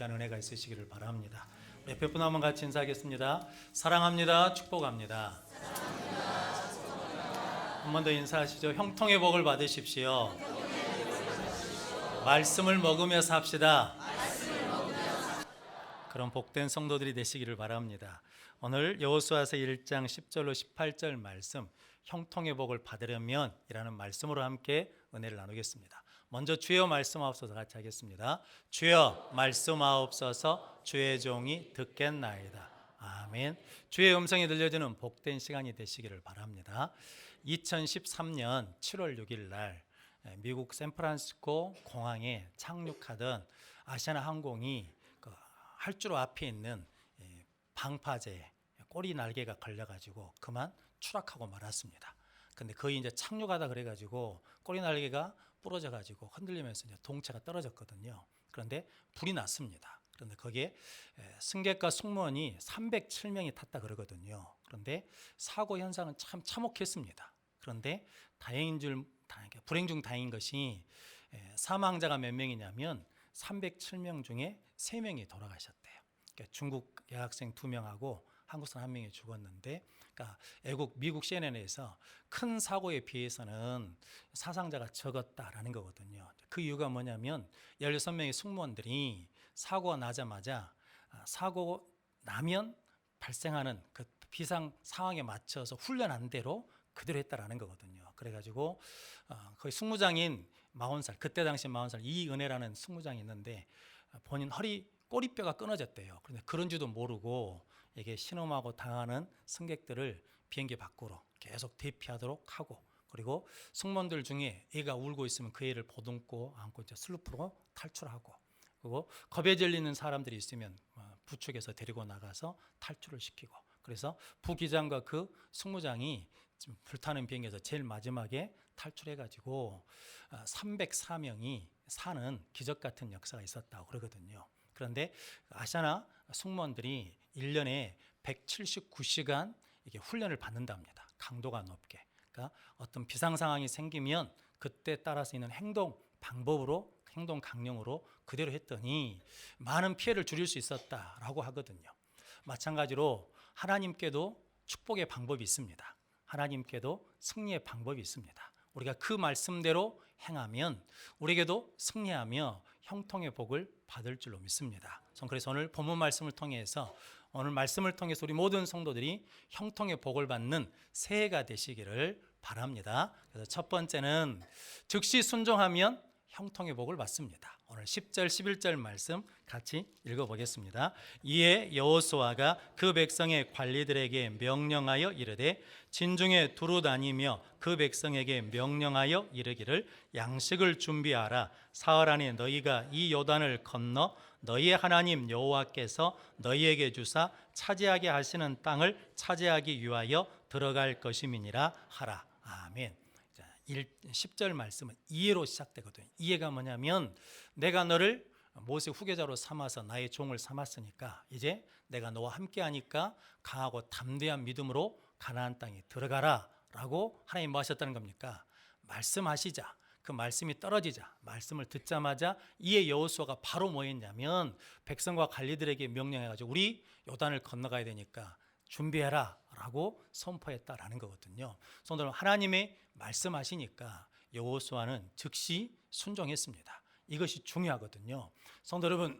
은혜가 있으시기를 바랍니다. 우리 옆에 분 한번 같이 인사하겠습니다. 사랑합니다. 축복합니다. 한 번 더 인사하시죠. 형통의 복을 받으십시오. 말씀을 먹으며 삽시다. 그런 복된 성도들이 되시기를 바랍니다. 오늘 여호수아서 1장 10절로 18절 말씀, 형통의 복을 받으려면 이라는 말씀으로 함께 은혜를 나누겠습니다. 먼저 주여 말씀하옵소서 같이 하겠습니다. 주여 말씀하옵소서, 주의 종이 듣겠나이다. 아멘. 주의 음성이 들려지는 복된 시간이 되시기를 바랍니다. 2013년 7월 6일 날 미국 샌프란시스코 공항에 착륙하던 아시아나 항공이 활주로 앞에 있는 방파제에 꼬리 날개가 걸려가지고 그만 추락하고 말았습니다. 근데 거의 이제 착륙하다 그래가지고 꼬리 날개가 부러져가지고 흔들리면서 이제 동체가 떨어졌거든요. 그런데 불이 났습니다. 그런데 거기에 승객과 승무원이 307명이 탔다 그러거든요. 그런데 사고 현상은 참 참혹했습니다. 그런데 불행 중 다행인 것이 사망자가 몇 명이냐면 307명 중에 3명이 돌아가셨대요. 그러니까 중국 여학생 2명하고 한국 사람 1명이 죽었는데, 그러니까 미국 CNN에서 큰 사고에 비해서는 사상자가 적었다라는 거거든요. 그 이유가 뭐냐면 16명의 승무원들이 사고가 나자마자 사고 나면 발생하는 그 비상 상황에 맞춰서 훈련한 대로 그대로 했다라는 거거든요. 그래가지고 거기 승무장인 40살, 그때 당시 40살 이은혜라는 승무장이 있는데 본인 꼬리뼈가 끊어졌대요. 그런데 그런 줄도 모르고 이게 신음하고 당하는 승객들을 비행기 밖으로 계속 대피하도록 하고, 그리고 승무원들 중에 애가 울고 있으면 그 애를 보듬고 안고 이제 슬루프로 탈출하고, 그리고 겁에 질리는 사람들이 있으면 부축해서 데리고 나가서 탈출을 시키고, 그래서 부기장과 그 승무장이 지금 불타는 비행기에서 제일 마지막에 탈출해가지고 304명이 사는 기적 같은 역사가 있었다고 그러거든요. 그런데 아시아나 승무원들이 1년에 179시간 이게 훈련을 받는답니다. 강도가 높게. 그러니까 어떤 비상 상황이 생기면 그때 따라서 있는 행동 방법으로, 행동 강령으로 그대로 했더니 많은 피해를 줄일 수 있었다라고 하거든요. 마찬가지로 하나님께도 축복의 방법이 있습니다. 하나님께도 승리의 방법이 있습니다. 우리가 그 말씀대로 행하면 우리에게도 승리하며 형통의 복을 받을 줄로 믿습니다. 그래서 오늘 본문 말씀을 통해서 우리 모든 성도들이 형통의 복을 받는 새해가 되시기를 바랍니다. 그래서 첫 번째는 즉시 순종하면 형통의 복을 받습니다. 오늘 10절 11절 말씀 같이 읽어보겠습니다. 이에 여호수아가 그 백성의 관리들에게 명령하여 이르되 진중에 두루 다니며 그 백성에게 명령하여 이르기를 양식을 준비하라. 사흘 안에 너희가 이 요단을 건너 너희의 하나님 여호와께서 너희에게 주사 차지하게 하시는 땅을 차지하기 위하여 들어갈 것임이니라 하라. 아멘. 10절 말씀은 이해로 시작되거든요. 이해가 뭐냐면 내가 너를 모세 후계자로 삼아서 나의 종을 삼았으니까 이제 내가 너와 함께하니까 강하고 담대한 믿음으로 가나안 땅에 들어가라 라고 하나님 뭐 하셨다는 겁니까? 말씀하시자, 그 말씀이 떨어지자, 말씀을 듣자마자 이에 여호수아가 바로 뭐 했냐면 백성과 관리들에게 명령해가지고 우리 요단을 건너가야 되니까 준비해라 라고 선포했다라는 거거든요. 성도는 하나님의 말씀하시니까 여호수아는 즉시 순종했습니다. 이것이 중요하거든요. 성도 여러분,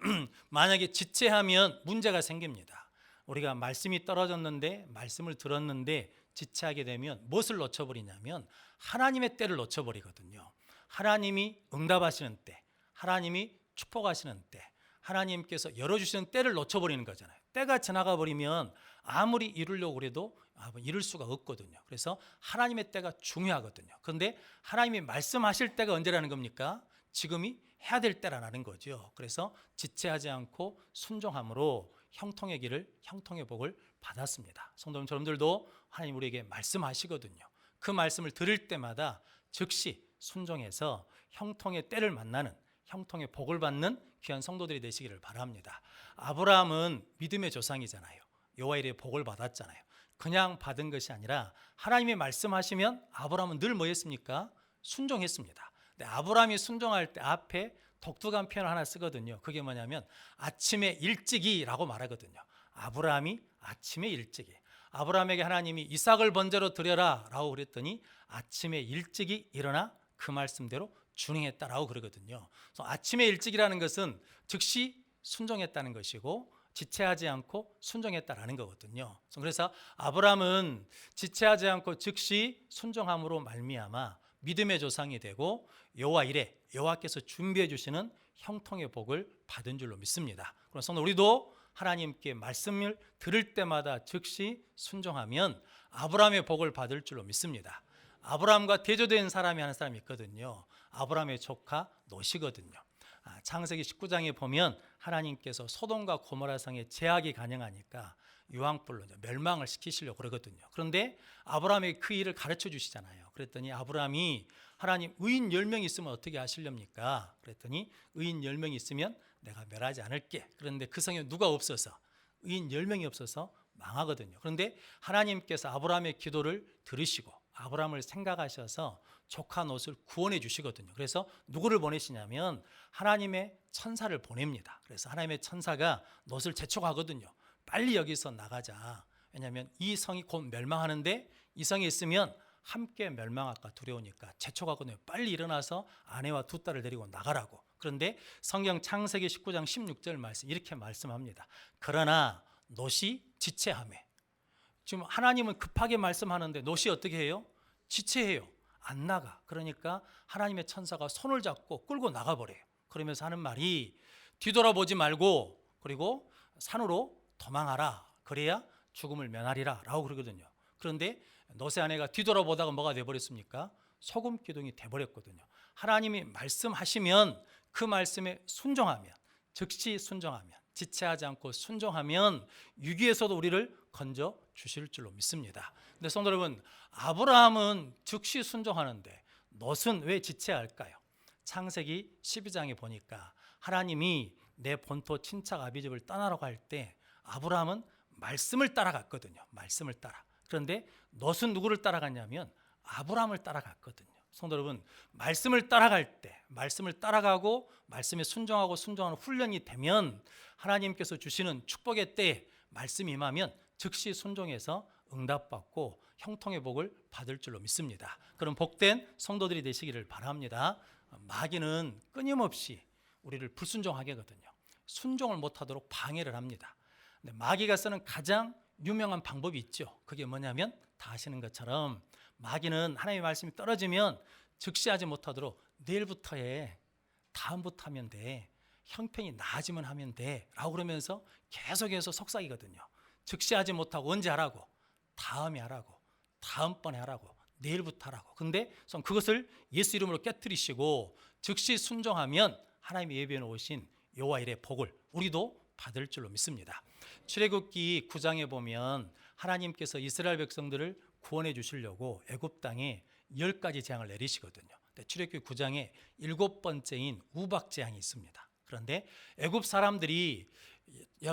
만약에 지체하면 문제가 생깁니다. 우리가 말씀이 떨어졌는데, 말씀을 들었는데 지체하게 되면 무엇을 놓쳐버리냐면 하나님의 때를 놓쳐버리거든요. 하나님이 응답하시는 때, 하나님이 축복하시는 때, 하나님께서 열어주시는 때를 놓쳐버리는 거잖아요. 때가 지나가 버리면 아무리 이루려고 해도 이룰 수가 없거든요. 그래서 하나님의 때가 중요하거든요. 그런데 하나님이 말씀하실 때가 언제라는 겁니까? 지금이 해야 될 때라는 거죠. 그래서 지체하지 않고 순종함으로 형통의 길을, 형통의 복을 받았습니다. 성도님, 여러분들도 하나님 우리에게 말씀하시거든요. 그 말씀을 들을 때마다 즉시 순종해서 형통의 때를 만나는, 형통의 복을 받는 귀한 성도들이 되시기를 바랍니다. 아브라함은 믿음의 조상이잖아요. 여호와 이르의 복을 받았잖아요. 그냥 받은 것이 아니라 하나님이 말씀하시면 아브라함은 늘 뭐 했습니까? 순종했습니다. 근데 아브라함이 순종할 때 앞에 독특한 표현을 하나 쓰거든요. 그게 뭐냐면 아침에 일찍이라고 말하거든요. 아브라함이 아침에 일찍이. 아브라함에게 하나님이 이삭을 번제로 드려라 라고 그랬더니 아침에 일찍이 일어나 그 말씀대로 준행했다라고 그러거든요. 그래서 아침에 일찍이라는 것은 즉시 순종했다는 것이고 지체하지 않고 순종했다라는 거거든요. 그래서 아브라함은 지체하지 않고 즉시 순종함으로 말미암아 믿음의 조상이 되고 여호와 이레, 여호와께서 준비해 주시는 형통의 복을 받은 줄로 믿습니다. 그래서 우리도 하나님께 말씀을 들을 때마다 즉시 순종하면 아브라함의 복을 받을 줄로 믿습니다. 아브라함과 대조된 사람이 한 사람이 있거든요. 아브라함의 조카 롯이거든요. 창세기 19장에 보면 하나님께서 소돔과 고모라 성에 제약이 가능하니까 유황불로 멸망을 시키시려고 그러거든요. 그런데 아브라함의 그 일을 가르쳐 주시잖아요. 그랬더니 아브라함이 하나님 의인 10명 있으면 어떻게 하시렵니까? 그랬더니 의인 10명 있으면 내가 멸하지 않을게. 그런데 그 성에 누가 없어서 의인 10명이 없어서 망하거든요. 그런데 하나님께서 아브라함의 기도를 들으시고 아브라함을 생각하셔서 조카 롯을 구원해 주시거든요. 그래서 누구를 보내시냐면 하나님의 천사를 보냅니다. 그래서 하나님의 천사가 롯을 재촉하거든요. 빨리 여기서 나가자. 왜냐하면 이 성이 곧 멸망하는데 이 성에 있으면 함께 멸망할까 두려우니까 재촉하거든요. 빨리 일어나서 아내와 두 딸을 데리고 나가라고. 그런데 성경 창세기 19장 16절 말씀 이렇게 말씀합니다. 그러나 롯이 지체하매. 지금 하나님은 급하게 말씀하는데 롯이 어떻게 해요? 지체해요. 안 나가. 그러니까 하나님의 천사가 손을 잡고 끌고 나가버려요. 그러면서 하는 말이 뒤돌아보지 말고 그리고 산으로 도망하라. 그래야 죽음을 면하리라 라고 그러거든요. 그런데 롯의 아내가 뒤돌아보다가 뭐가 돼버렸습니까? 소금 기둥이 돼버렸거든요. 하나님이 말씀하시면 그 말씀에 순종하면 즉시 순종하면 지체하지 않고 순종하면 위기에서도 우리를 건져 주실 줄로 믿습니다. 근데 성도 여러분, 아브라함은 즉시 순종하는데 롯은 왜 지체할까요? 창세기 12장에 보니까 하나님이 내 본토 친척 아비집을 떠나라고 할 때 아브라함은 말씀을 따라갔거든요. 말씀을 따라. 그런데 롯은 누구를 따라갔냐면 아브라함을 따라갔거든요. 성도 여러분, 말씀을 따라갈 때 말씀을 따라가고 말씀에 순종하고 순종하는 훈련이 되면 하나님께서 주시는 축복의 때에 말씀이 임하면 즉시 순종해서 응답받고 형통의 복을 받을 줄로 믿습니다. 그럼 복된 성도들이 되시기를 바랍니다. 마귀는 끊임없이 우리를 불순종하게 하거든요. 순종을 못하도록 방해를 합니다. 근데 마귀가 쓰는 가장 유명한 방법이 있죠. 그게 뭐냐면 다 아시는 것처럼 마귀는 하나님의 말씀이 떨어지면 즉시 하지 못하도록 내일부터 해, 다음부터 하면 돼, 형편이 나아지면 하면 돼 라고 그러면서 계속해서 속삭이거든요. 즉시 하지 못하고 언제 하라고? 다음에 하라고, 다음번에 하라고, 내일부터 하라고. 근데 그것을 예수 이름으로 깨뜨리시고 즉시 순종하면 하나님이 예비해 놓으신 여호와 일의 복을 우리도 받을 줄로 믿습니다. 출애굽기 9장에 보면 하나님께서 이스라엘 백성들을 구원해 주시려고 애굽 땅에 10가지 재앙을 내리시거든요. 출애굽기 9장에 7번째인 우박 재앙이 있습니다. 그런데 애굽 사람들이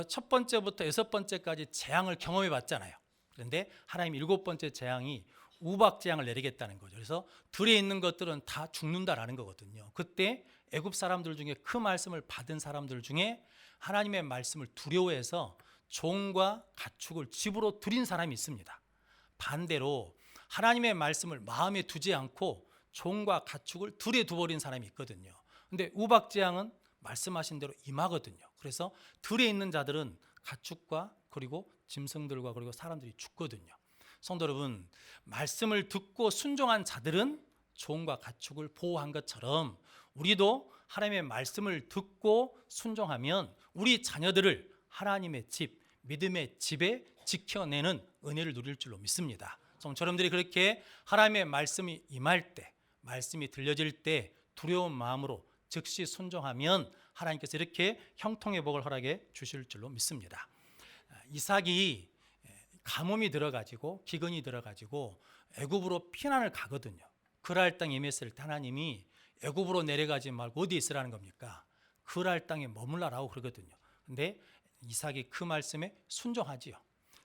첫 번째부터 6번째까지 재앙을 경험해 봤잖아요. 그런데 하나님 7번째 재앙이 우박 재앙을 내리겠다는 거죠. 그래서 들에 있는 것들은 다 죽는다라는 거거든요. 그때 애굽 사람들 중에 그 말씀을 받은 사람들 중에 하나님의 말씀을 두려워해서 종과 가축을 집으로 들인 사람이 있습니다. 반대로 하나님의 말씀을 마음에 두지 않고 종과 가축을 들에 두버린 사람이 있거든요. 근데 우박 재앙은 말씀하신 대로 임하거든요. 그래서 들에 있는 자들은 가축과 그리고 짐승들과 그리고 사람들이 죽거든요. 성도 여러분, 말씀을 듣고 순종한 자들은 종과 가축을 보호한 것처럼 우리도 하나님의 말씀을 듣고 순종하면 우리 자녀들을 하나님의 집, 믿음의 집에 지켜내는 은혜를 누릴 줄로 믿습니다. 여러분들이 그렇게 하나님의 말씀이 임할 때, 말씀이 들려질 때 두려운 마음으로 즉시 순종하면 하나님께서 이렇게 형통의 복을 허락해 주실 줄로 믿습니다. 이삭이 가뭄이 들어가지고 기근이 들어가지고 애굽으로 피난을 가거든요. 그랄 땅에 임했을 때 하나님이 애굽으로 내려가지 말고 어디 있으라는 겁니까? 그랄 땅에 머물라라고 그러거든요. 근데 이삭이 그 말씀에 순종하지요.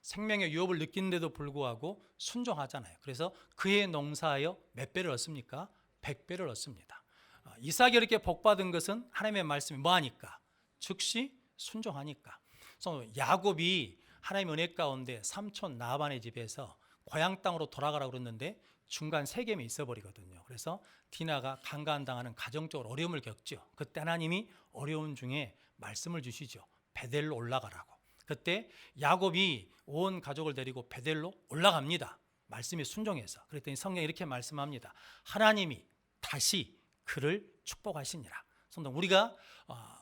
생명의 유업을 느끼는데도 불구하고 순종하잖아요. 그래서 그의 농사하여 몇 배를 얻습니까? 100배를 얻습니다. 이삭이 이렇게 복받은 것은 하나님의 말씀이 뭐하니까? 즉시 순종하니까. 그래서 야곱이 하나님의 은혜 가운데 삼촌 라반의 집에서 고향 땅으로 돌아가라고 그랬는데 중간 세겜에 있어버리거든요. 그래서 디나가 강간당하는 가정적으로 어려움을 겪죠. 그때 하나님이 어려움 중에 말씀을 주시죠. 베델로 올라가라고. 그때 야곱이 온 가족을 데리고 베델로 올라갑니다. 말씀에 순종해서. 그랬더니 성경이 이렇게 말씀합니다. 하나님이 다시 그를 축복하시니라. 우리가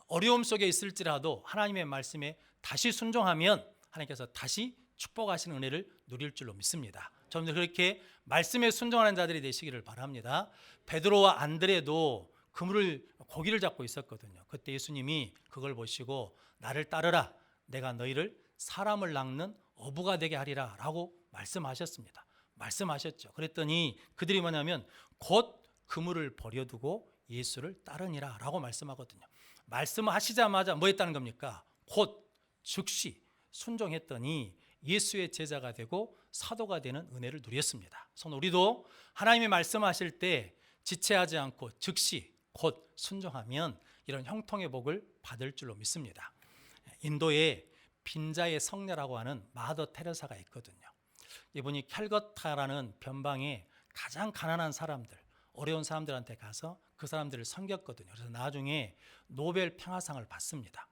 어려움 속에 있을지라도 하나님의 말씀에 다시 순종하면 하나님께서 다시 축복하시는 은혜를 누릴 줄로 믿습니다. 저는 그렇게 말씀에 순종하는 자들이 되시기를 바랍니다. 베드로와 안드레도 고기를 잡고 있었거든요. 그때 예수님이 그걸 보시고 나를 따르라, 내가 너희를 사람을 낚는 어부가 되게 하리라 라고 말씀하셨습니다. 말씀하셨죠. 그랬더니 그들이 뭐냐면 곧 그물을 버려두고 예수를 따르니라 라고 말씀하거든요. 말씀하시자마자 뭐 했다는 겁니까? 곧 즉시 순종했더니 예수의 제자가 되고 사도가 되는 은혜를 누렸습니다. 그래서 우리도 하나님이 말씀하실 때 지체하지 않고 즉시 곧 순종하면 이런 형통의 복을 받을 줄로 믿습니다. 인도에 빈자의 성녀라고 하는 마더 테레사가 있거든요. 이분이 캘거타라는 변방에 가장 가난한 사람들, 어려운 사람들한테 가서 그 사람들을 섬겼거든요. 그래서 나중에 노벨 평화상을 받습니다.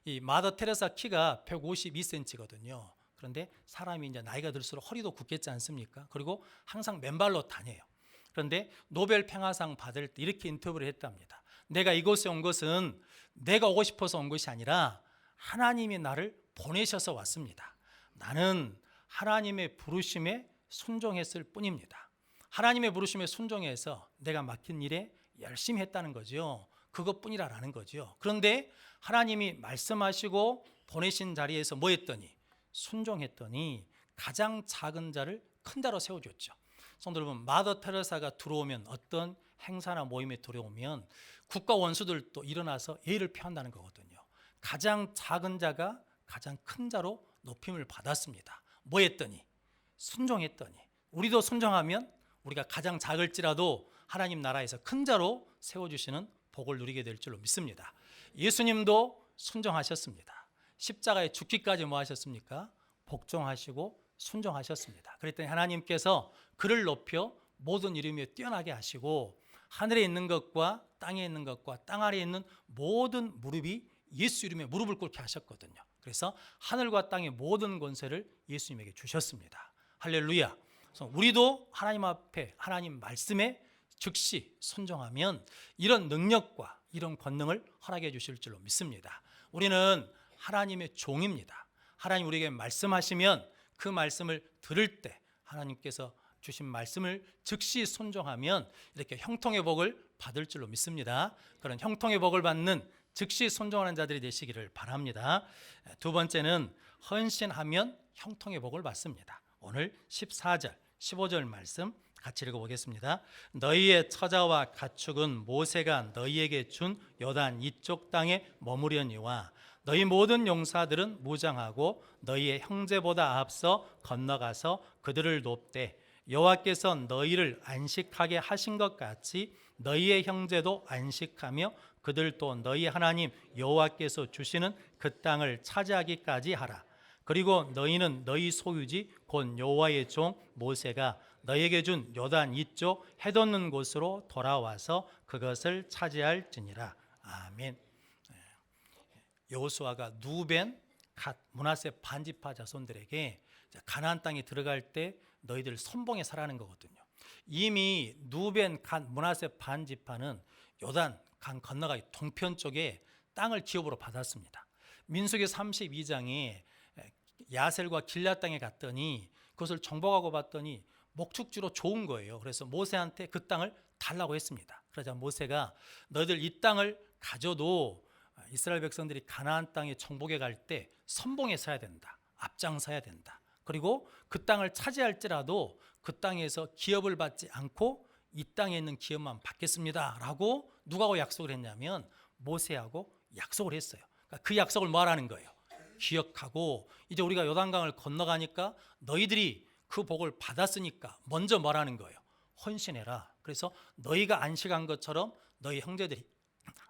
이 마더 테레사 키가 152cm거든요. 그런데 사람이 이제 나이가 들수록 허리도 굽겠지 않습니까? 그리고 항상 맨발로 다녀요. 그런데 노벨 평화상 받을 때 이렇게 인터뷰를 했답니다. 내가 이곳에 온 것은 내가 오고 싶어서 온 것이 아니라 하나님이 나를 보내셔서 왔습니다. 나는 하나님의 부르심에 순종했을 뿐입니다. 하나님의 부르심에 순종해서 내가 맡긴 일에 열심히 했다는 거죠. 그것뿐이라는 거죠. 그런데 하나님이 말씀하시고 보내신 자리에서 뭐 했더니 순종했더니 가장 작은 자를 큰 자로 세워줬죠. 성도 여러분, 마더 테레사가 들어오면 어떤 행사나 모임에 들어오면 국가 원수들도 일어나서 예의를 표한다는 거거든요. 가장 작은 자가 가장 큰 자로 높임을 받았습니다. 뭐 했더니 순종했더니 우리도 순종하면 우리가 가장 작을지라도 하나님 나라에서 큰 자로 세워주시는 복을 누리게 될 줄로 믿습니다. 예수님도 순종하셨습니다. 십자가에 죽기까지 뭐 하셨습니까? 복종하시고 순종하셨습니다. 그랬더니 하나님께서 그를 높여 모든 이름 위에 뛰어나게 하시고 하늘에 있는 것과 땅에 있는 것과 땅 아래에 있는 모든 무릎이 예수 이름에 무릎을 꿇게 하셨거든요. 그래서 하늘과 땅의 모든 권세를 예수님에게 주셨습니다. 할렐루야. 그래서 우리도 하나님 앞에 하나님 말씀에 즉시 순종하면 이런 능력과 이런 권능을 허락해 주실 줄로 믿습니다. 우리는 하나님의 종입니다. 하나님 우리에게 말씀하시면 그 말씀을 들을 때 하나님께서 주신 말씀을 즉시 순종하면 이렇게 형통의 복을 받을 줄로 믿습니다. 그런 형통의 복을 받는 즉시 순종하는 자들이 되시기를 바랍니다. 두 번째는 헌신하면 형통의 복을 받습니다. 오늘 14절, 15절 말씀 같이 읽어보겠습니다. 너희의 처자와 가축은 모세가 너희에게 준 요단 이쪽 땅에 머무려니와 너희 모든 용사들은 무장하고 너희의 형제보다 앞서 건너가서 그들을 돕되 여호와께서 너희를 안식하게 하신 것 같이 너희의 형제도 안식하며 그들도 너희 하나님 여호와께서 주시는 그 땅을 차지하기까지 하라. 그리고 너희는 너희 소유지 곧 여호와의 종 모세가 너희에게 준 요단 이쪽 해돋는 곳으로 돌아와서 그것을 차지할지니라. 아멘. 여호수아가 누벤, 갓, 므낫세 반지파 자손들에게 가나안 땅에 들어갈 때 너희들 선봉에 서라는 거거든요. 이미 누벤, 갓, 므낫세 반지파는 요단 강 건너가 동편 쪽에 땅을 기업으로 받았습니다. 민수기 32장에 야셀과 길앗 땅에 갔더니 그것을 정복하고 봤더니 목축지로 좋은 거예요. 그래서 모세한테 그 땅을 달라고 했습니다. 그러자 모세가 너희들 이 땅을 가져도 이스라엘 백성들이 가나안 땅에 정복해 갈 때 선봉에 서야 된다. 앞장서야 된다. 그리고 그 땅을 차지할지라도 그 땅에서 기업을 받지 않고 이 땅에 있는 기업만 받겠습니다 라고 누구하고 약속을 했냐면 모세하고 약속을 했어요. 그러니까 그 약속을 뭐 하라는 거예요? 기억하고 이제 우리가 요단강을 건너가니까 너희들이 그 복을 받았으니까 먼저 뭐라는 거예요? 헌신해라. 그래서 너희가 안식한 것처럼 너희 형제들이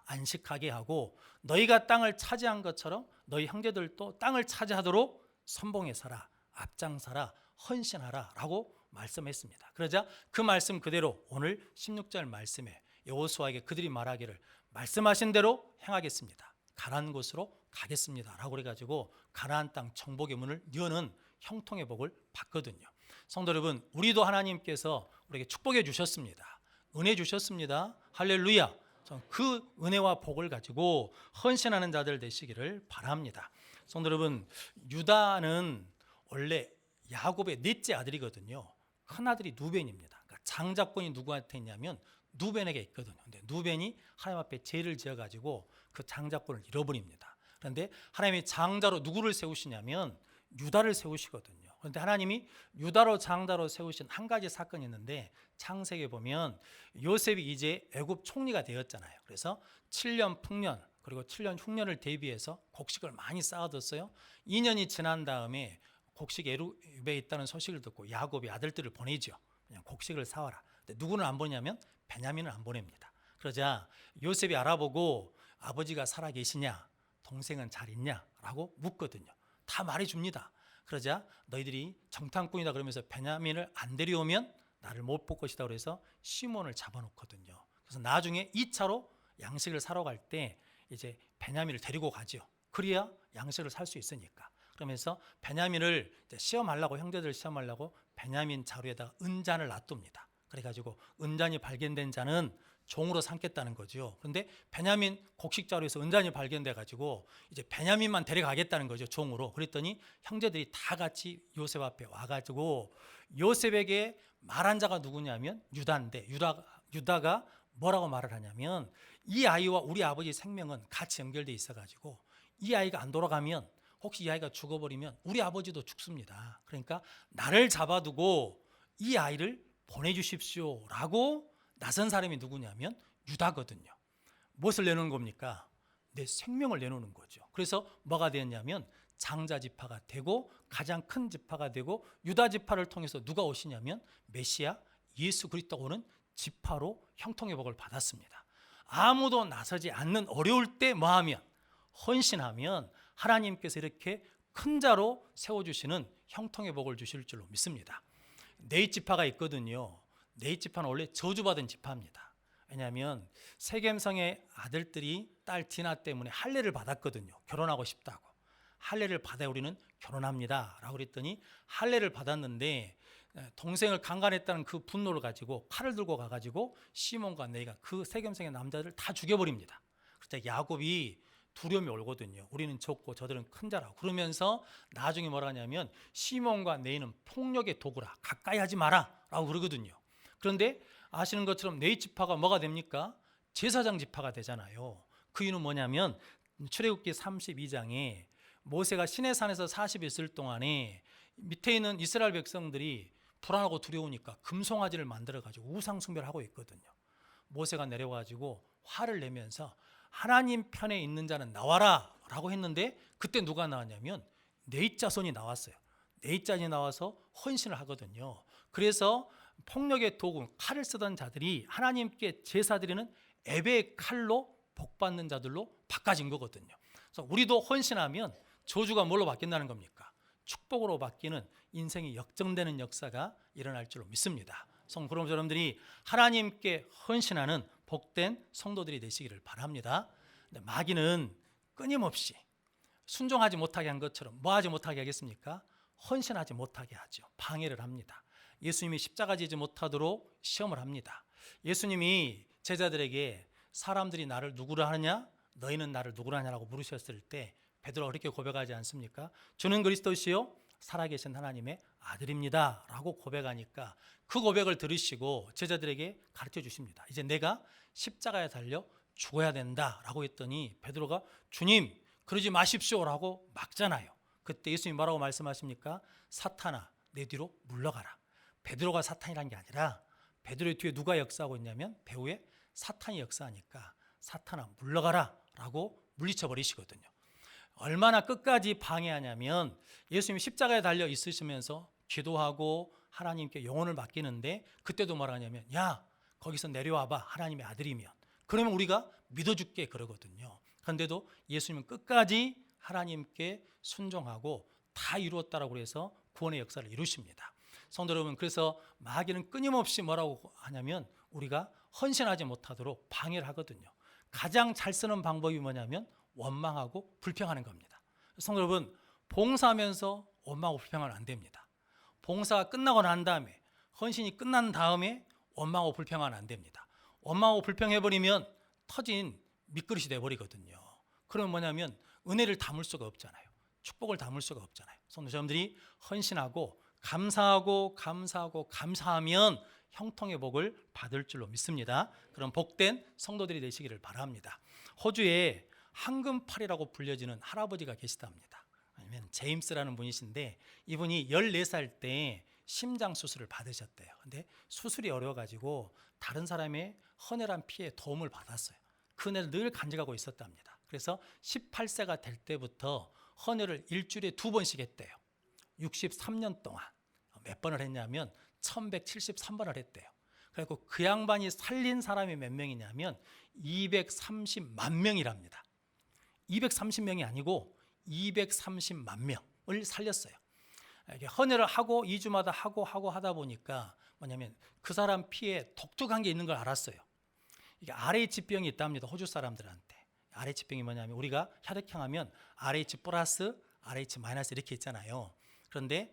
안식하게 하고 너희가 땅을 차지한 것처럼 너희 형제들도 땅을 차지하도록 선봉에 서라, 앞장서라, 헌신하라 라고 말씀했습니다. 그러자 그 말씀 그대로 오늘 16절 말씀에 여호수아에게 그들이 말하기를 말씀하신 대로 행하겠습니다, 가나안 곳으로 가겠습니다 라고 그래가지고 가나안 땅 정복의 문을 여는 형통의 복을 받거든요. 성도 여러분, 우리도 하나님께서 우리에게 축복해 주셨습니다. 은혜 주셨습니다. 할렐루야. 그 은혜와 복을 가지고 헌신하는 자들 되시기를 바랍니다. 성도 여러분, 유다는 원래 야곱의 넷째 아들이거든요. 큰아들이 누벤입니다. 그러니까 장자권이 누구한테 있냐면 누벤에게 있거든요. 근데 누벤이 하나님 앞에 죄를 지어가지고 그 장자권을 잃어버립니다. 그런데 하나님이 장자로 누구를 세우시냐면 유다를 세우시거든요. 그런데 하나님이 유다로 장자로 세우신 한 가지 사건이 있는데 창세기에 보면 요셉이 이제 애굽 총리가 되었잖아요. 그래서 7년 풍년 그리고 7년 흉년을 대비해서 곡식을 많이 쌓아뒀어요. 2년이 지난 다음에 곡식이 애굽에 있다는 소식을 듣고 야곱이 아들들을 보내죠. 그냥 곡식을 사와라. 근데 누구는 안 보냐면 베냐민을 안 보냅니다. 그러자 요셉이 알아보고 아버지가 살아계시냐, 동생은 잘 있냐 라고 묻거든요. 다 말해줍니다. 그러자 너희들이 정탐꾼이다 그러면서 베냐민을 안 데려오면 나를 못 볼 것이다 그래서 시몬을 잡아놓거든요. 그래서 나중에 2차로 양식을 사러 갈 때 이제 베냐민을 데리고 가죠. 그래야 양식을 살 수 있으니까. 그러면서 베냐민을 시험하려고, 형제들 시험하려고 베냐민 자루에다가 은잔을 놔둡니다. 그래가지고 은잔이 발견된 자는 종으로 삼겠다는 거죠. 그런데 베냐민 곡식 자루에서 은잔이 발견돼 가지고 이제 베냐민만 데려가겠다는 거죠, 종으로. 그랬더니 형제들이 다 같이 요셉 앞에 와가지고 요셉에게 말한 자가 누구냐면 유다인데 유다가 뭐라고 말을 하냐면 이 아이와 우리 아버지 생명은 같이 연결돼 있어가지고 이 아이가 안 돌아가면, 혹시 이 아이가 죽어버리면 우리 아버지도 죽습니다. 그러니까 나를 잡아두고 이 아이를 보내주십시오 라고 나선 사람이 누구냐면 유다거든요. 무엇을 내놓는 겁니까? 내 생명을 내놓는 거죠. 그래서 뭐가 되었냐면 장자 지파가 되고 가장 큰 지파가 되고 유다 지파를 통해서 누가 오시냐면 메시아 예수 그리스도가 오는 지파로 형통의 복을 받았습니다. 아무도 나서지 않는 어려울 때 뭐하면, 헌신하면 하나님께서 이렇게 큰 자로 세워주시는 형통의 복을 주실 줄로 믿습니다. 네 지파가 있거든요. 네 지파는 원래 저주받은 지파입니다. 왜냐하면 세겜성의 아들들이 딸 디나 때문에 할례를 받았거든요. 결혼하고 싶다고. 할례를 받아 우리는 결혼합니다 라고 그랬더니 할례를 받았는데 동생을 강간했다는 그 분노를 가지고 칼을 들고 가가지고 시몬과 네가 그 세겜성의 남자들 다 죽여버립니다. 그때 야곱이 두려움이 오거든요. 우리는 적고 저들은 큰 자라고. 그러면서 나중에 뭐라 하냐면 시몬과 네이는 폭력의 도구라, 가까이 하지 마라 라고 그러거든요. 그런데 아시는 것처럼 네 지파가 뭐가 됩니까? 제사장 지파가 되잖아요. 그 이유는 뭐냐면 출애굽기 32장에 모세가 시내산에서 40일 있을 동안에 밑에 있는 이스라엘 백성들이 불안하고 두려우니까 금송아지를 만들어가지고 우상 숭배를 하고 있거든요. 모세가 내려가지고 화를 내면서 하나님 편에 있는 자는 나와라 라고 했는데 그때 누가 나왔냐면 네 자손이 나왔어요. 네 자손이 나와서 헌신을 하거든요. 그래서 폭력의 도구, 칼을 쓰던 자들이 하나님께 제사 드리는 애배의 칼로 복받는 자들로 바꿔진 거거든요. 그래서 우리도 헌신하면 저주가 뭘로 바뀐다는 겁니까? 축복으로 바뀌는 인생이 역전되는 역사가 일어날 줄로 믿습니다. 그럼 여러분들이 하나님께 헌신하는 복된 성도들이 되시기를 바랍니다. 근데 마귀는 끊임없이 순종하지 못하게 한 것처럼 뭐 하지 못하게 하겠습니까? 헌신하지 못하게 하죠. 방해를 합니다. 예수님이 십자가 지지 못하도록 시험을 합니다. 예수님이 제자들에게 사람들이 나를 누구라 하느냐, 너희는 나를 누구라 하냐라고 물으셨을 때 베드로가 그렇게 고백하지 않습니까? 주는 그리스도시요 살아계신 하나님의 아들입니다 라고 고백하니까 그 고백을 들으시고 제자들에게 가르쳐 주십니다. 이제 내가 십자가에 달려 죽어야 된다 라고 했더니 베드로가 주님 그러지 마십시오 라고 막잖아요. 그때 예수님이 뭐라고 말씀하십니까? 사탄아 내 뒤로 물러가라. 베드로가 사탄이란 게 아니라 베드로의 뒤에 누가 역사하고 있냐면 배후에 사탄이 역사하니까 사탄아 물러가라 라고 물리쳐 버리시거든요. 얼마나 끝까지 방해하냐면 예수님이 십자가에 달려 있으시면서 기도하고 하나님께 영혼을 맡기는데 그때도 뭐라 하냐면 야 거기서 내려와봐 하나님의 아들이면. 그러면 우리가 믿어줄게 그러거든요. 그런데도 예수님은 끝까지 하나님께 순종하고 다 이루었다라고 해서 구원의 역사를 이루십니다. 성도 여러분, 그래서 마귀는 끊임없이 뭐라고 하냐면 우리가 헌신하지 못하도록 방해를 하거든요. 가장 잘 쓰는 방법이 뭐냐면 원망하고 불평하는 겁니다. 성도 여러분, 봉사하면서 원망하고 불평하면 안 됩니다. 봉사가 끝나고 난 다음에, 헌신이 끝난 다음에 원망하고 불평하면 안 됩니다. 원망하고 불평해버리면 터진 밑그릇이 돼버리거든요. 그러면 뭐냐면 은혜를 담을 수가 없잖아요. 축복을 담을 수가 없잖아요. 성도님들이 헌신하고 감사하면 형통의 복을 받을 줄로 믿습니다. 그런 복된 성도들이 되시기를 바랍니다. 호주에 황금팔이라고 불려지는 할아버지가 계시답니다. 아니면 제임스라는 분이신데 이분이 14살 때 심장 수술을 받으셨대요. 근데 수술이 어려워가지고 다른 사람의 헌혈한 피에 도움을 받았어요. 그 은혜를 늘 간직하고 있었답니다. 그래서 18세가 될 때부터 헌혈을 일주일에 2번씩 했대요. 63년 동안 몇 번을 했냐면 1173번을 했대요. 그리고 그 양반이 살린 사람이 몇 명이냐면 230만 명이랍니다. 230명이 아니고 230만 명을 살렸어요. 이게 헌혈을 하고 2주마다 하고 하다 보니까 뭐냐면 그 사람 피에 독특한 게 있는 걸 알았어요. 이게 RH 병이 있답니다. 호주 사람들한테. RH 병이 뭐냐면 우리가 혈액형하면 RH 플러스, RH 마이너스 이렇게 있잖아요. 그런데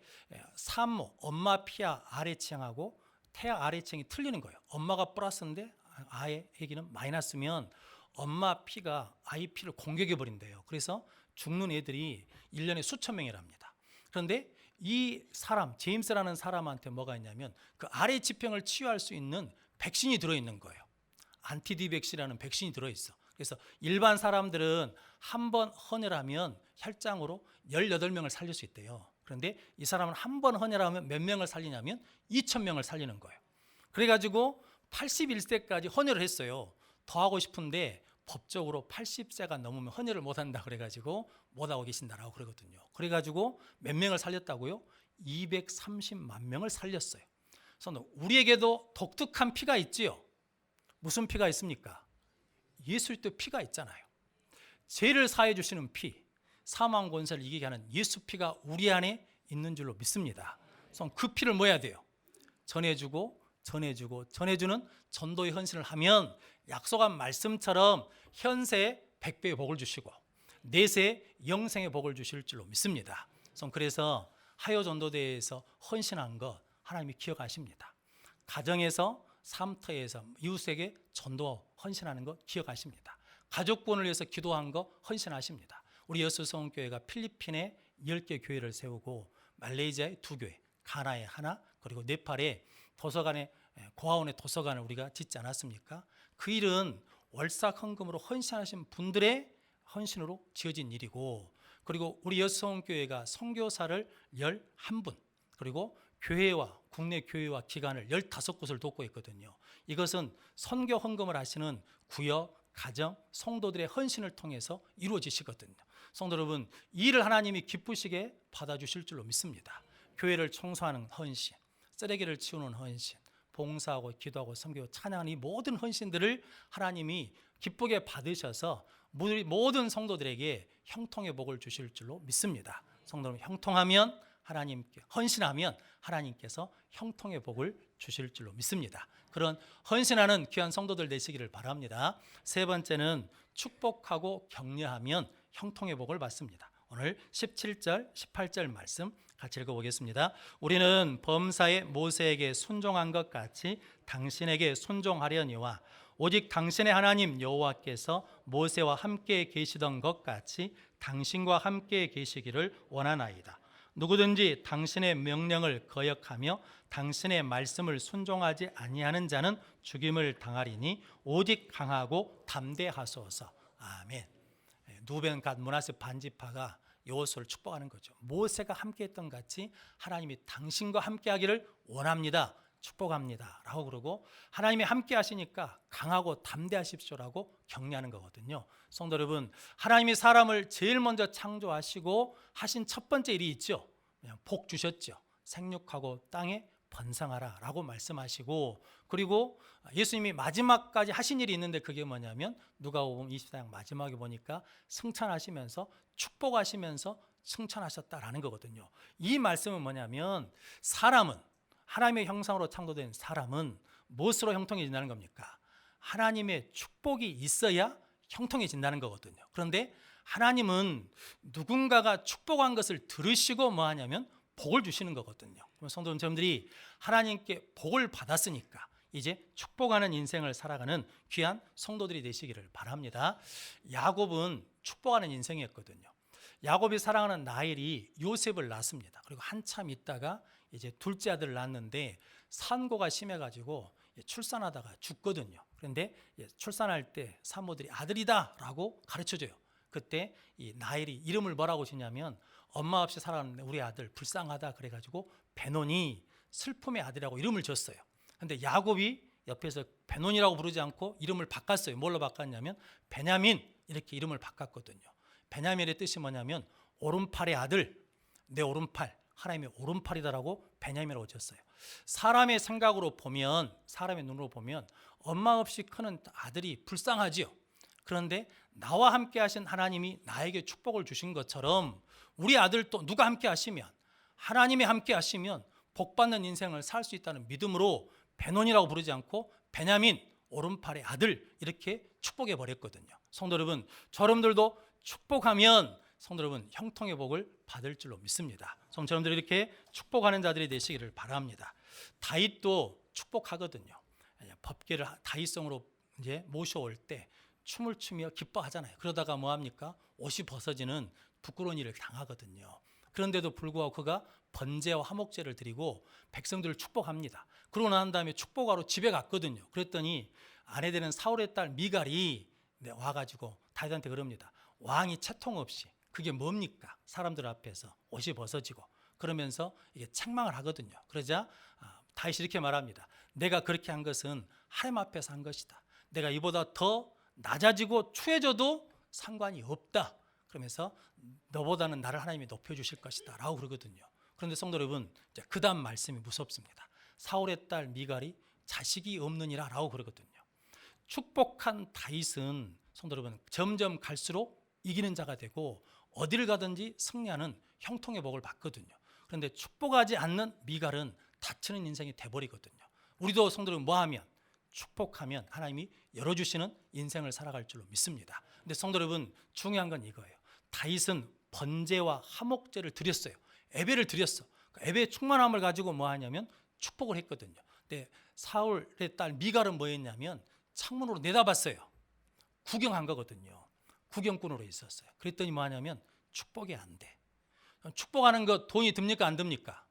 산모, 엄마 피하 RH형하고 태아 RH형이 틀리는 거예요. 엄마가 플러스인데 아이 애기는 마이너스면 엄마 피가 아이 피를 공격해 버린대요. 그래서 죽는 애들이 1년에 수천 명이랍니다. 그런데 이 사람, 제임스라는 사람한테 뭐가 있냐면 그 RH병을 치유할 수 있는 백신이 들어있는 거예요. 안티디 백신이라는 백신이 들어있어. 그래서 일반 사람들은 한 번 헌혈하면 혈장으로 18명을 살릴 수 있대요. 그런데 이 사람은 한 번 헌혈하면 몇 명을 살리냐면 2,000명을 살리는 거예요. 그래가지고 81세까지 헌혈을 했어요. 더 하고 싶은데 법적으로 80세가 넘으면 헌혈을 못한다 그래가지고 못하고 계신다라고 그러거든요. 그래가지고 몇 명을 살렸다고요? 230만 명을 살렸어요. 그래서 우리에게도 독특한 피가 있지요. 무슨 피가 있습니까? 예수 그리스도 피가 있잖아요. 죄를 사해 주시는 피, 사망 권세를 이기게 하는 예수 피가 우리 안에 있는 줄로 믿습니다. 그래서 그 피를 뭐 해야 돼요? 전해주고 전해주는 전도의 헌신을 하면 약속한 말씀처럼 현세에 100배의 복을 주시고 내세에 영생의 복을 주실 줄로 믿습니다. 그래서 하요 전도대회에서 헌신한 것 하나님이 기억하십니다. 가정에서 삶터에서 이웃에게 전도 헌신하는 거 기억하십니다. 가족권을 위해서 기도한 거 헌신하십니다. 우리 여수성교회가 필리핀에 10개 교회를 세우고 말레이시아에 2교회, 가나에 하나, 그리고 네팔에 도서관에 고아원의 도서관을 우리가 짓지 않았습니까? 그 일은 월삭헌금으로 헌신하신 분들의 헌신으로 지어진 일이고, 그리고 우리 여수성교회가 선교사를 11분, 그리고 교회와 국내 교회와 기관을 15곳을 돕고 있거든요. 이것은 선교 헌금을 하시는 구역, 가정, 성도들의 헌신을 통해서 이루어지시거든요. 성도 여러분, 이 일을 하나님이 기쁘시게 받아주실 줄로 믿습니다. 교회를 청소하는 헌신, 쓰레기를 치우는 헌신, 봉사하고 기도하고 섬기고 찬양하는 이 모든 헌신들을 하나님이 기쁘게 받으셔서 모든 성도들에게 형통의 복을 주실 줄로 믿습니다. 성도 여러분, 형통하면 하나님께 헌신하면 하나님께서 형통의 복을 주실 줄로 믿습니다. 그런 헌신하는 귀한 성도들 되시기를 바랍니다. 세 번째는 축복하고 격려하면 형통의 복을 받습니다. 오늘 17절, 18절 말씀 같이 읽어보겠습니다. 우리는 범사의 모세에게 순종한 것 같이 당신에게 순종하려니와 오직 당신의 하나님 여호와께서 모세와 함께 계시던 것 같이 당신과 함께 계시기를 원하나이다. 누구든지 당신의 명령을 거역하며 당신의 말씀을 순종하지 아니하는 자는 죽임을 당하리니 오직 강하고 담대하소서. 아멘. 누벤 갓 므낫세 반지파가 여호수아를 축복하는 거죠. 모세가 함께했던 같이 하나님이 당신과 함께하기를 원합니다. 축복합니다. 라고 그러고 하나님이 함께 하시니까 강하고 담대하십시오라고 격려하는 거거든요. 성도 여러분, 하나님이 사람을 제일 먼저 창조하시고 하신 첫 번째 일이 있죠. 그냥 복 주셨죠. 생육하고 땅에 번성하라라고 말씀하시고, 그리고 예수님이 마지막까지 하신 일이 있는데 그게 뭐냐면 누가복음 24장 마지막에 보니까 승천하시면서 축복하시면서 승천하셨다라는 거거든요. 이 말씀은 뭐냐면 사람은, 하나님의 형상으로 창조된 사람은 무엇으로 형통해진다는 겁니까? 하나님의 축복이 있어야 형통해진다는 거거든요. 그런데 하나님은 누군가가 축복한 것을 들으시고 뭐 하냐면 복을 주시는 거거든요. 그럼 성도 여러분들이 하나님께 복을 받았으니까 이제 축복하는 인생을 살아가는 귀한 성도들이 되시기를 바랍니다. 야곱은 축복하는 인생이었거든요. 야곱이 사랑하는 라헬이 요셉을 낳습니다. 그리고 한참 있다가 이제 둘째 아들을 낳았는데 산고가 심해가지고 출산하다가 죽거든요. 그런데 출산할 때 산모들이 아들이다라고 가르쳐줘요. 그때 이 라헬이 이름을 뭐라고 지냐면 엄마 없이 살아가는 우리 아들 불쌍하다 그래가지고 베노니, 슬픔의 아들이라고 이름을 줬어요. 근데 야곱이 옆에서 베노니라고 부르지 않고 이름을 바꿨어요. 뭘로 바꿨냐면 베냐민 이렇게 이름을 바꿨거든요. 베냐민의 뜻이 뭐냐면 오른팔의 아들, 내 오른팔, 하나님의 오른팔이다라고 베냐민이라고 졌어요. 사람의 생각으로 보면, 사람의 눈으로 보면 엄마 없이 크는 아들이 불쌍하지요. 그런데 나와 함께 하신 하나님이 나에게 축복을 주신 것처럼 우리 아들도 누가 함께 하시면, 하나님이 함께 하시면 복받는 인생을 살 수 있다는 믿음으로 베논이라고 부르지 않고 베냐민, 오른팔의 아들 이렇게 축복해 버렸거든요. 성도 여러분, 여러분들도 축복하면 성도 여러분 형통의 복을 받을 줄로 믿습니다. 성도 여러분들 이렇게 축복하는 자들이 되시기를 바랍니다. 다윗도 축복하거든요. 법궤를 다윗성으로 이제 모셔올 때 춤을 추며 기뻐하잖아요. 그러다가 뭐 합니까? 옷이 벗어지는 부끄러운 일을 당하거든요. 그런데도 불구하고 그가 번제와 화목제를 드리고 백성들을 축복합니다. 그러고 난 다음에 축복하러 집에 갔거든요. 그랬더니 아내 되는 사울의 딸 미갈이 와가지고 다윗한테 그럽니다. 왕이 채통 없이, 그게 뭡니까? 사람들 앞에서 옷이 벗어지고 그러면서 이게 책망을 하거든요. 그러자 다윗이 이렇게 말합니다. 내가 그렇게 한 것은 하나님 앞에서 한 것이다. 내가 이보다 더 낮아지고 추해져도 상관이 없다. 그러면서 너보다는 나를 하나님이 높여주실 것이다 라고 그러거든요. 그런데 성도 여러분, 그 다음 말씀이 무섭습니다. 사울의 딸 미갈이 자식이 없느니라 라고 그러거든요. 축복한 다윗은 성도 여러분 점점 갈수록 이기는 자가 되고 어디를 가든지 승리하는 형통의 복을 받거든요. 그런데 축복하지 않는 미갈은 다치는 인생이 돼버리거든요. 우리도 성도 여러분 뭐하면? 축복하면 하나님이 열어주시는 인생을 살아갈 줄로 믿습니다. 근데 성도 여러분 중요한 건 이거예요. 다윗은 번제와 화목제를 드렸어요. 예배를 드렸어. 예배의 충만함을 가지고 뭐 하냐면 축복을 했거든요. 근데 사울의 딸 미갈은 뭐 했냐면 창문으로 내다봤어요. 구경한 거거든요. 구경꾼으로 있었어요. 그랬더니 뭐 하냐면 축복이 안 돼. 축복하는 거 돈이 듭니까 안 듭니까?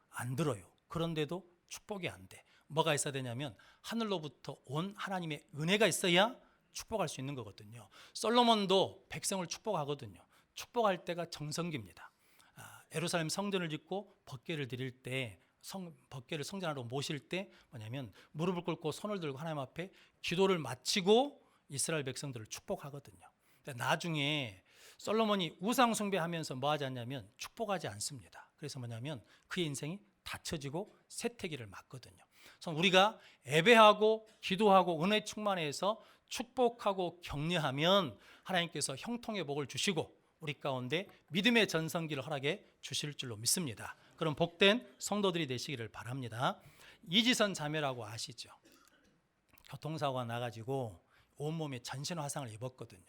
안 들어요. 그런데도 축복이 안 돼. 뭐가 있어야 되냐면 하늘로부터 온 하나님의 은혜가 있어야 축복할 수 있는 거거든요. 솔로몬도 백성을 축복하거든요. 축복할 때가 정성기입니다. 예루살렘 성전을 짓고 법궤를 드릴 때 법궤를 성전 안으로 모실 때 뭐냐면 무릎을 꿇고 손을 들고 하나님 앞에 기도를 마치고 이스라엘 백성들을 축복하거든요. 나중에 솔로몬이 우상 숭배하면서 뭐 하지 않냐면 축복하지 않습니다. 그래서 뭐냐면 그의 인생이 닫혀지고 쇠퇴기를 맞거든요. 그래서 우리가 예배하고 기도하고 은혜 충만해서 축복하고 격려하면 하나님께서 형통의 복을 주시고 우리 가운데 믿음의 전성기를 허락해 주실 줄로 믿습니다. 그럼 복된 성도들이 되시기를 바랍니다. 이지선 자매라고 아시죠? 교통사고가 나가지고 온몸에 전신 화상을 입었거든요.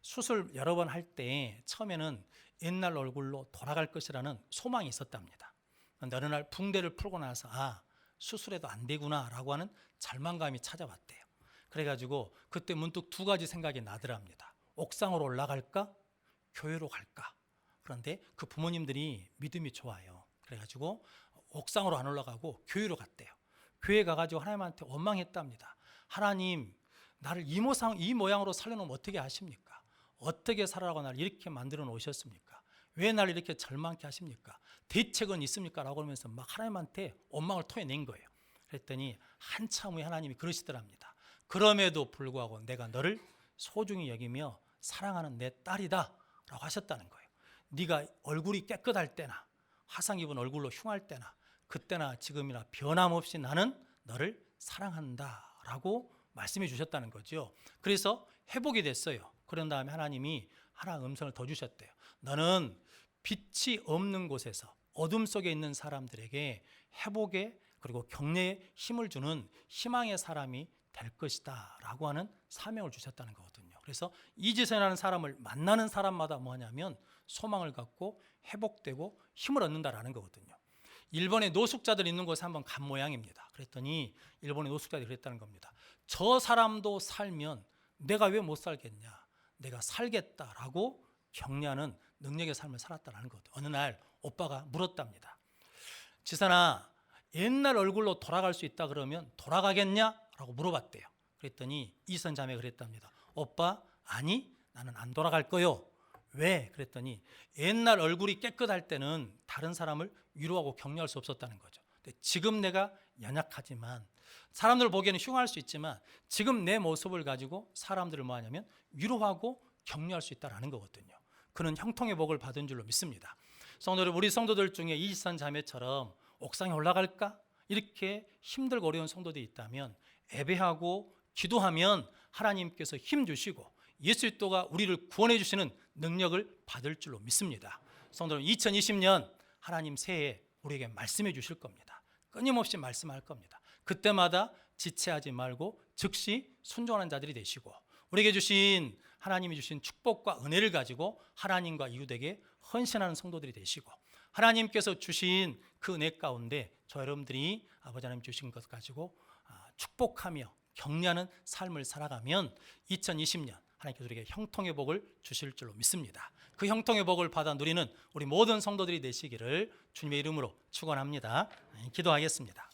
수술 여러 번 할 때 처음에는 옛날 얼굴로 돌아갈 것이라는 소망이 있었답니다. 그런데 어느 날 붕대를 풀고 나서 수술해도 안 되구나 라고 하는 절망감이 찾아왔대요. 그래가지고 그때 문득 두 가지 생각이 나더랍니다. 옥상으로 올라갈까? 교회로 갈까? 그런데 그 부모님들이 믿음이 좋아요. 그래가지고 옥상으로 안 올라가고 교회로 갔대요. 교회 가가지고 하나님한테 원망했답니다. 하나님, 나를 이 모양으로 살려놓으면 어떻게 하십니까? 어떻게 살아라고 나를 이렇게 만들어 놓으셨습니까? 왜 나를 이렇게 절망케 하십니까? 대책은 있습니까? 라고 하면서 막 하나님한테 원망을 토해낸 거예요. 그랬더니 한참 후에 하나님이 그러시더랍니다. 그럼에도 불구하고 내가 너를 소중히 여기며 사랑하는 내 딸이다 라고 하셨다는 거예요. 네가 얼굴이 깨끗할 때나 화상 입은 얼굴로 흉할 때나 그때나 지금이나 변함없이 나는 너를 사랑한다라고 말씀해 주셨다는 거죠. 그래서 회복이 됐어요. 그런 다음에 하나님이 하나 음성을 더 주셨대요. 너는 빛이 없는 곳에서 어둠 속에 있는 사람들에게 회복의 그리고 격려의 힘을 주는 희망의 사람이 될 것이다 라고 하는 사명을 주셨다는 거거든요. 그래서 이지선이라는 사람을 만나는 사람마다 뭐냐면 소망을 갖고 회복되고 힘을 얻는다라는 거거든요. 일본의 노숙자들 있는 곳에 한번 간 모양입니다. 그랬더니 일본의 노숙자들이 그랬다는 겁니다. 저 사람도 살면 내가 왜 못 살겠냐, 내가 살겠다라고 격려하는 능력의 삶을 살았다는 거거든요. 어느 날 오빠가 물었답니다. 지선아, 옛날 얼굴로 돌아갈 수 있다 그러면 돌아가겠냐? 라고 물어봤대요. 그랬더니 이선 자매가 그랬답니다. 오빠, 아니, 나는 안 돌아갈 거요. 왜? 그랬더니 옛날 얼굴이 깨끗할 때는 다른 사람을 위로하고 격려할 수 없었다는 거죠. 근데 지금 내가 연약하지만 사람들 보기에는 흉할 수 있지만 지금 내 모습을 가지고 사람들을 뭐 하냐면 위로하고 격려할 수 있다는 거거든요. 그는 형통의 복을 받은 줄로 믿습니다. 성도들, 우리 성도들 중에 이지선 자매처럼 옥상에 올라갈까? 이렇게 힘들고 어려운 성도들이 있다면 예배하고 기도하면 하나님께서 힘 주시고 예수 그리스도가 우리를 구원해 주시는 능력을 받을 줄로 믿습니다. 성도들, 2020년 하나님 새해에 우리에게 말씀해 주실 겁니다. 끊임없이 말씀할 겁니다. 그때마다 지체하지 말고 즉시 순종하는 자들이 되시고 우리에게 주신 하나님이 주신 축복과 은혜를 가지고 하나님과 이웃에게 헌신하는 성도들이 되시고 하나님께서 주신 그 은혜 가운데 저 여러분들이 아버지 하나님 주신 것 가지고 축복하며 격려하는 삶을 살아가면 2020년 하나님께서 우리에게 형통의 복을 주실 줄로 믿습니다. 그 형통의 복을 받아 누리는 우리 모든 성도들이 되시기를 주님의 이름으로 축원합니다. 기도하겠습니다.